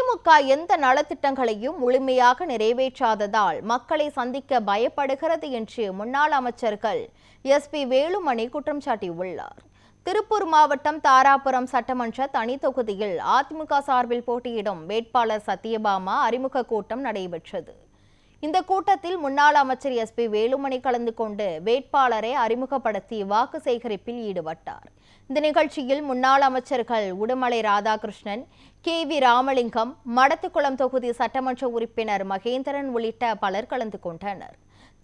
திமுக எந்த நலத்திட்டங்களையும் முழுமையாக நிறைவேற்றாததால் மக்களை சந்திக்க பயப்படுகிறது என்று முன்னாள் அமைச்சர்கள் எஸ்பி வேலுமணி குற்றம் சாட்டியுள்ளார். திருப்பூர் மாவட்டம் தாராபுரம் சட்டமன்ற தனி தொகுதியில் அதிமுக சார்பில் போட்டியிடும் வேட்பாளர் சத்யபாமா அறிமுக கூட்டம் நடைபெற்றது. இந்த கூட்டத்தில் முன்னாள் அமைச்சர் எஸ்பி வேலுமணி கலந்து கொண்டு வேட்பாளரை அறிமுகப்படுத்தி வாக்கு சேகரிப்பில் ஈடுபட்டார். இந்த நிகழ்ச்சியில் முன்னாள் அமைச்சர்கள் உடுமலை ராதாகிருஷ்ணன், KV ராமலிங்கம், மடத்துக்குளம் தொகுதி சட்டமன்ற உறுப்பினர் மகேந்திரன் உள்ளிட்ட பலர் கலந்து கொண்டனர்.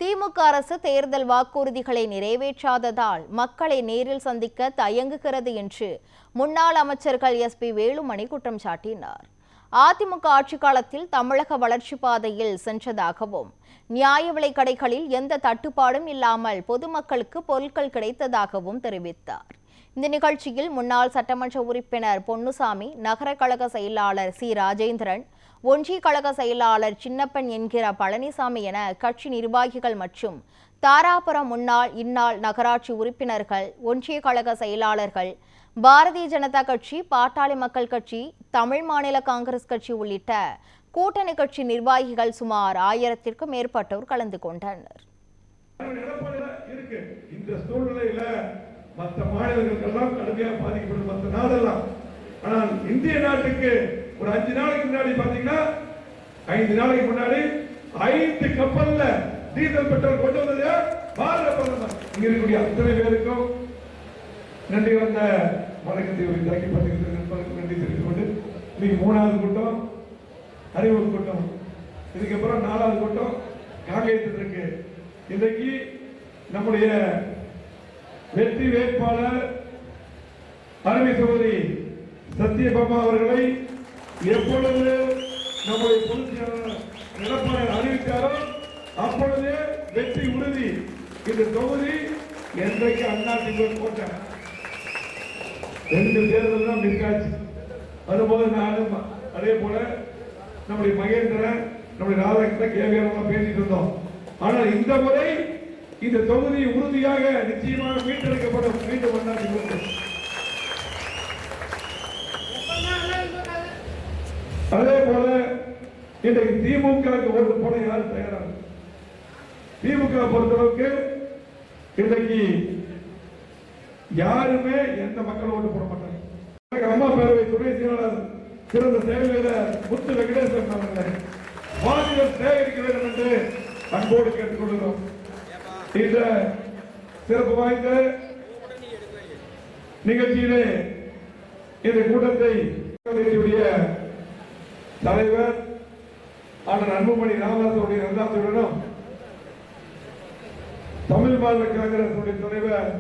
திமுக அரசு தேர்தல் வாக்குறுதிகளை நிறைவேற்றாததால் மக்களை நேரில் சந்திக்க தயங்குகிறது என்று முன்னாள் அமைச்சர்கள் எஸ்பி வேலுமணி குற்றம் சாட்டினார். அதிமுக ஆட்சி காலத்தில் தமிழக வளர்ச்சி பாதையில் சென்றதாகவும் நியாய விலைக் கடைகளில் எந்த தட்டுப்பாடும் இல்லாமல் பொதுமக்களுக்கு பொருட்கள் கிடைத்ததாகவும் தெரிவித்தார். இந்த நிகழ்ச்சியில் முன்னாள் சட்டமன்ற உறுப்பினர் பொன்னுசாமி, நகர கழக செயலாளர் சி ராஜேந்திரன், ஒன்றிய கழக செயலாளர் சின்னப்பன் என்கிற பழனிசாமி என கட்சி நிர்வாகிகள் மற்றும் தாராபுரம் முன்னாள் இந்நாள் நகராட்சி உறுப்பினர்கள், ஒன்றிய கழக செயலாளர்கள், பாரதிய ஜனதா கட்சி, பாட்டாளி மக்கள் கட்சி, தமிழ் மாநில காங்கிரஸ் கட்சி உள்ளிட்ட கூட்டணி கட்சி நிர்வாகிகள் சுமார் 1000க்கும் மேற்பட்டோர் கலந்து கொண்டனர். மற்ற மாநிலங்களுக்கெல்லாம் கடுமையாக பாதிக்கப்படும் மற்ற நாடெல்லாம். ஆனால் இந்திய நாட்டுக்கு ஒரு 5 நாளைக்கு முன்னாடி பாத்தீங்கன்னா 5 நாளைக்கு முன்னாடி 5 கப்பல்ல டீசல் பெட்ரோல் கொண்டு வந்தது பாரத பிரதமர். இங்க இருக்கக்கூடிய அத்தனை பேருக்கும் நன்றி. வந்த வணக்கத்தை தாக்கி பார்த்துக்கிட்டு நன்றி தெரிவித்துக் கொண்டு இன்னைக்கு 3வது கூட்டம் அறிமுக கூட்டம், இதுக்கப்புறம் 4வது கூட்டம் காங்கேயத்தில் இருக்கு. இன்றைக்கு நம்முடைய வெற்றி வேட்பாளர் அருமை சகோதரி சத்யபாமா அவர்களை எப்பொழுது நம்முடைய பொதுச் செயலாளர் எடப்பாடி அறிவித்தாரோ அப்பொழுது வெற்றி உறுதி. இந்த தொகுதி என்றைக்கு அண்ணா திமுக போட்ட 2 தேர்தல் தான் நிற்காச்சு. அதுபோது நானும் அதே போல நம்முடைய மகேந்திரன், நம்முடைய ராதாகிருஷ்ணன், கேவியெல்லாம் பேசிட்டு இருந்தோம். ஆனால் இந்த முறை இந்த தொகுதி உறுதியாக நிச்சயமாக மீட்டெடுக்கப்படும். மீண்டும் அதே போல இன்றைக்கு திமுக ஓட்டு போட யாரும் தயாராக? திமுக பொறுத்தளவுக்கு இன்றைக்கு யாருமே எந்த மக்கள் ஓட்டு போட மாட்டாங்க. அம்மா பேரவை துணை செயலாளர் சிறந்த செயலர் முத்து வெங்கடேசன் அவர்களை வாக்குகள் சேகரிக்க வேண்டும் என்று அன்போடு கேட்டுக்கொள்கிறோம். இந்த சிறப்பு வாய்ந்த நிகழ்ச்சியிலே இந்த கூட்டத்தை தலைவர் அண்ணன் அன்புமணி ராமதாசுடைய நல்லாசியுடனும் தமிழ் மாநில காங்கிரஸ் தலைவர்